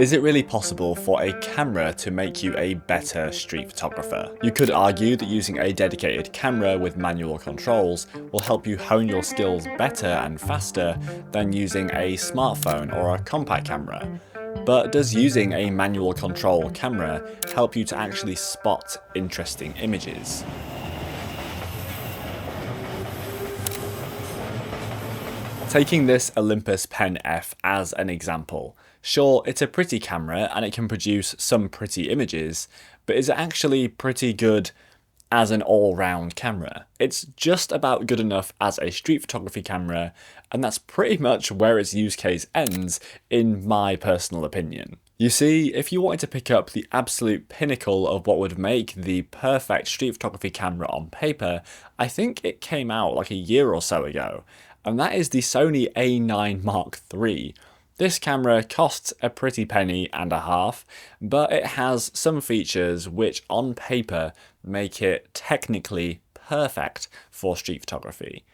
Is it really possible for a camera to make you a better street photographer? You could argue that using a dedicated camera with manual controls will help you hone your skills better and faster than using a smartphone or a compact camera. But does using a manual control camera help you to actually spot interesting images? Taking this Olympus Pen F as an example, sure, it's a pretty camera and it can produce some pretty images, but is it actually pretty good as an all-round camera? It's just about good enough as a street photography camera, and that's pretty much where its use case ends, in my personal opinion. You see, if you wanted to pick up the absolute pinnacle of what would make the perfect street photography camera on paper, I think it came out like a year or so ago, and that is the Sony A9 Mark III. This camera costs a pretty penny and a half, but it has some features which on paper make it technically perfect for street photography.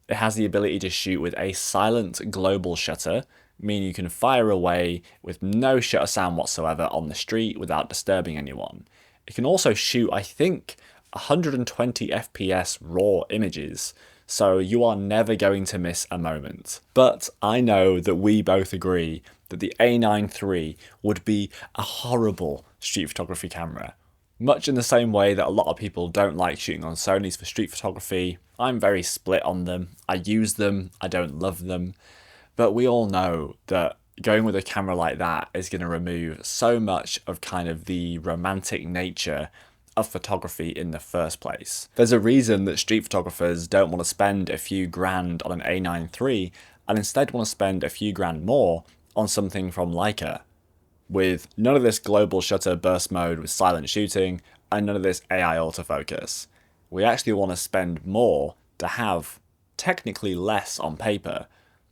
It has the ability to shoot with a silent global shutter, meaning you can fire away with no shutter sound whatsoever on the street without disturbing anyone. It can also shoot, I think, 120 FPS raw images, so you are never going to miss a moment. But I know that we both agree that the A9 III would be a horrible street photography camera. Much in the same way that a lot of people don't like shooting on Sonys for street photography, I'm very split on them. I use them, I don't love them, but we all know that going with a camera like that is going to remove so much of kind of the romantic nature of photography in the first place. There's a reason that street photographers don't want to spend a few grand on an A9 III and instead want to spend a few grand more on something from Leica, with none of this global shutter burst mode with silent shooting and none of this AI autofocus. We actually want to spend more to have technically less on paper,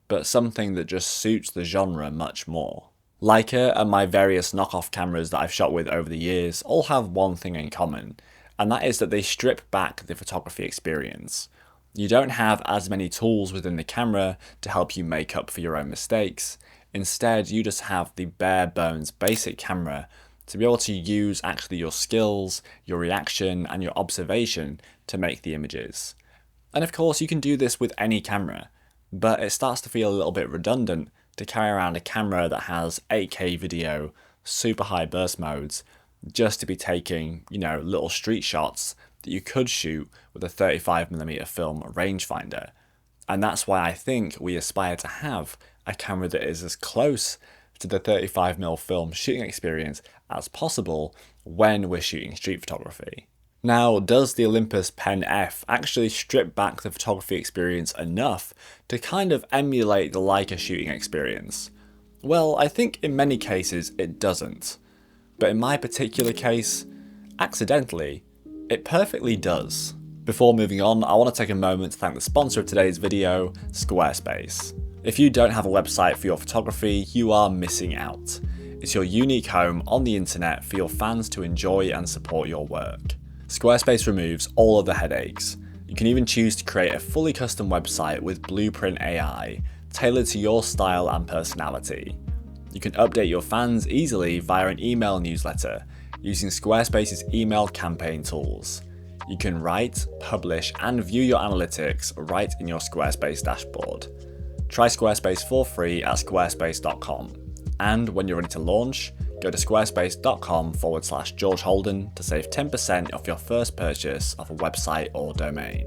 but something that just suits the genre much more. Leica and my various knockoff cameras that I've shot with over the years all have one thing in common, and that is that they strip back the photography experience. You don't have as many tools within the camera to help you make up for your own mistakes. Instead, you just have the bare bones basic camera to be able to use actually your skills, your reaction, and your observation to make the images. And of course, you can do this with any camera, but it starts to feel a little bit redundant to carry around a camera that has 8K video, super high burst modes, just to be taking, little street shots that you could shoot with a 35mm film rangefinder. And that's why I think we aspire to have a camera that is as close to the 35mm film shooting experience as possible when we're shooting street photography. Now, does the Olympus Pen F actually strip back the photography experience enough to kind of emulate the Leica shooting experience? Well, I think in many cases it doesn't. But in my particular case, accidentally, it perfectly does. Before moving on, I want to take a moment to thank the sponsor of today's video, Squarespace. If you don't have a website for your photography, you are missing out. It's your unique home on the internet for your fans to enjoy and support your work. Squarespace removes all of the headaches. You can even choose to create a fully custom website with Blueprint AI, tailored to your style and personality. You can update your fans easily via an email newsletter using Squarespace's email campaign tools. You can write, publish, and view your analytics right in your Squarespace dashboard. Try Squarespace for free at squarespace.com. And when you're ready to launch, go to squarespace.com/GeorgeHolden to save 10% off your first purchase of a website or domain.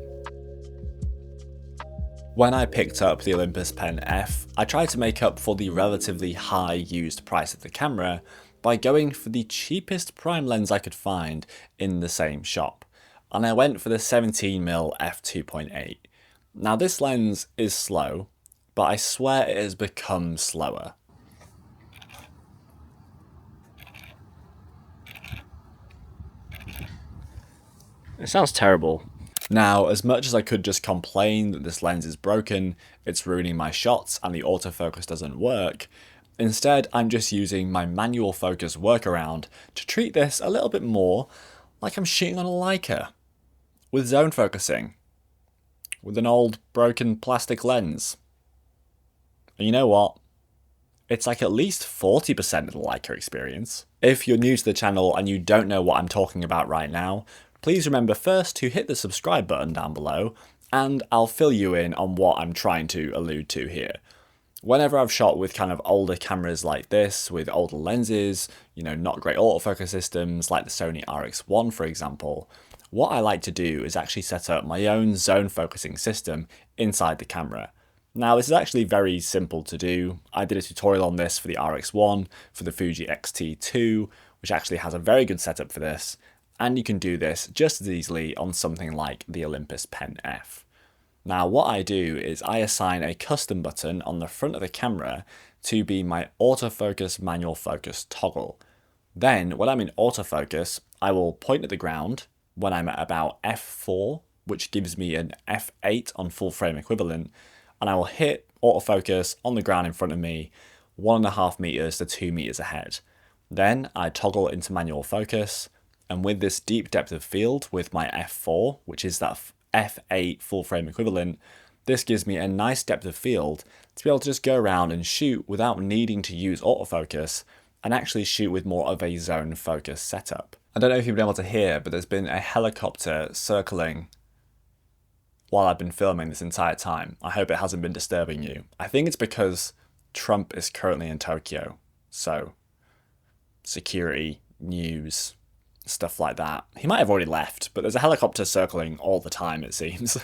When I picked up the Olympus Pen F, I tried to make up for the relatively high used price of the camera by going for the cheapest prime lens I could find in the same shop, and I went for the 17mm f2.8. Now this lens is slow, but I swear it has become slower. It sounds terrible. Now, as much as I could just complain that this lens is broken, it's ruining my shots and the autofocus doesn't work, instead I'm just using my manual focus workaround to treat this a little bit more like I'm shooting on a Leica, with zone focusing, with an old broken plastic lens. And you know what? It's like at least 40% of the Leica experience. If you're new to the channel and you don't know what I'm talking about right now, please remember first to hit the subscribe button down below, and I'll fill you in on what I'm trying to allude to here. Whenever I've shot with kind of older cameras like this, with older lenses, not great autofocus systems like the Sony RX1 for example, what I like to do is actually set up my own zone focusing system inside the camera. Now this is actually very simple to do. I did a tutorial on this for the RX1, for the Fuji X-T2, which actually has a very good setup for this, and you can do this just as easily on something like the Olympus Pen F. Now what I do is I assign a custom button on the front of the camera to be my autofocus manual focus toggle. Then when I'm in autofocus, I will point at the ground when I'm at about f4, which gives me an f8 on full frame equivalent, and I will hit autofocus on the ground in front of me 1.5 meters to 2 meters ahead. Then I toggle into manual focus, and with this deep depth of field with my f4, which is that f8 full frame equivalent, this gives me a nice depth of field to be able to just go around and shoot without needing to use autofocus and actually shoot with more of a zone focus setup. I don't know if you've been able to hear, but there's been a helicopter circling while I've been filming this entire time. I hope it hasn't been disturbing you. I think it's because Trump is currently in Tokyo, so security, news, stuff like that. He might have already left, but there's a helicopter circling all the time, it seems.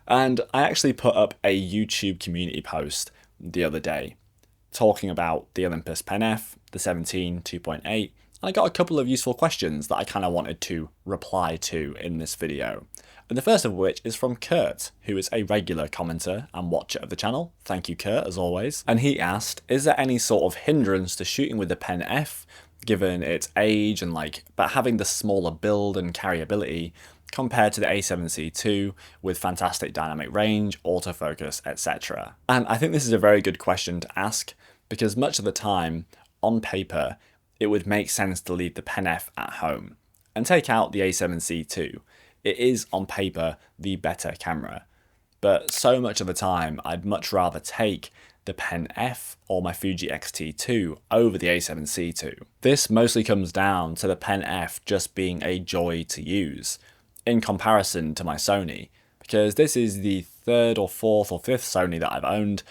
And I actually put up a YouTube community post the other day talking about the Olympus Pen F, the 17 2.8, and I got a couple of useful questions that I kind of wanted to reply to in this video. And the first of which is from Kurt, who is a regular commenter and watcher of the channel. Thank you, Kurt, as always. And he asked, is there any sort of hindrance to shooting with the Pen F, given its age and but having the smaller build and carryability compared to the A7C II with fantastic dynamic range, autofocus, etc. And I think this is a very good question to ask, because much of the time, on paper, it would make sense to leave the Pen F at home and take out the A7C II. It is, on paper, the better camera. But so much of the time, I'd much rather take the Pen F or my Fuji X-T2 over the A7C II. This mostly comes down to the Pen F just being a joy to use, in comparison to my Sony, because this is the third or fourth or fifth Sony that I've owned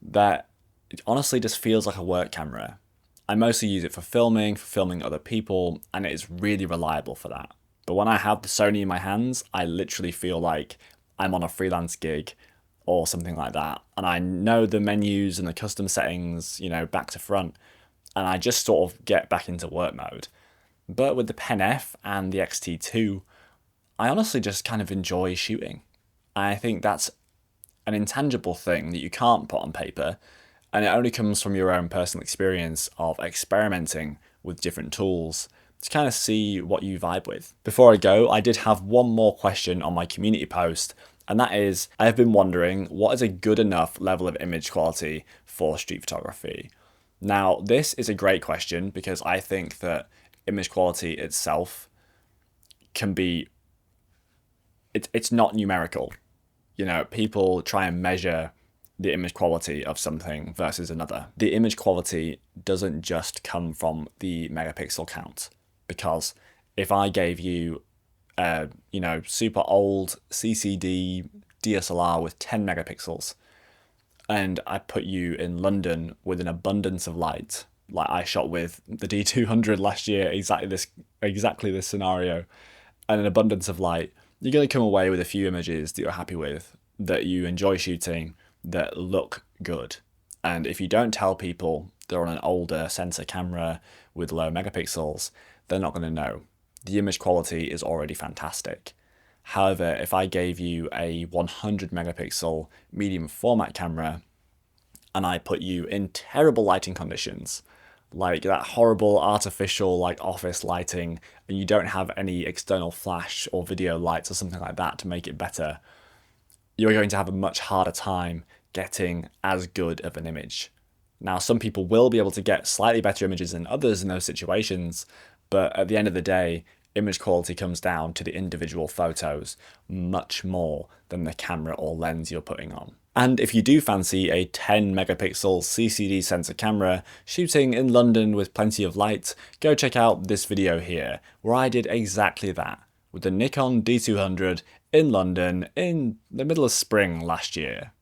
that it honestly just feels like a work camera. I mostly use it for filming other people, and it is really reliable for that. But when I have the Sony in my hands, I literally feel like I'm on a freelance gig or something like that. And I know the menus and the custom settings, back to front, and I just sort of get back into work mode. But with the Pen F and the X-T2, I honestly just kind of enjoy shooting. I think that's an intangible thing that you can't put on paper, and it only comes from your own personal experience of experimenting with different tools to kind of see what you vibe with. Before I go, I did have one more question on my community post, and that is, I have been wondering, what is a good enough level of image quality for street photography? Now, this is a great question because I think that image quality itself can be, it's not numerical. People try and measure the image quality of something versus another. The image quality doesn't just come from the megapixel count, because if I gave you super old CCD DSLR with 10 megapixels, and I put you in London with an abundance of light, like I shot with the D200 last year, exactly this scenario, and an abundance of light, you're going to come away with a few images that you're happy with, that you enjoy shooting, that look good. And if you don't tell people they're on an older sensor camera with low megapixels, they're not going to know. The image quality is already fantastic. However, if I gave you a 100 megapixel medium format camera and I put you in terrible lighting conditions, like that horrible artificial office lighting, and you don't have any external flash or video lights or something like that to make it better, you're going to have a much harder time getting as good of an image. Now, some people will be able to get slightly better images than others in those situations, but at the end of the day, image quality comes down to the individual photos much more than the camera or lens you're putting on. And if you do fancy a 10 megapixel CCD sensor camera shooting in London with plenty of light, go check out this video here, where I did exactly that with the Nikon D200 in London in the middle of spring last year.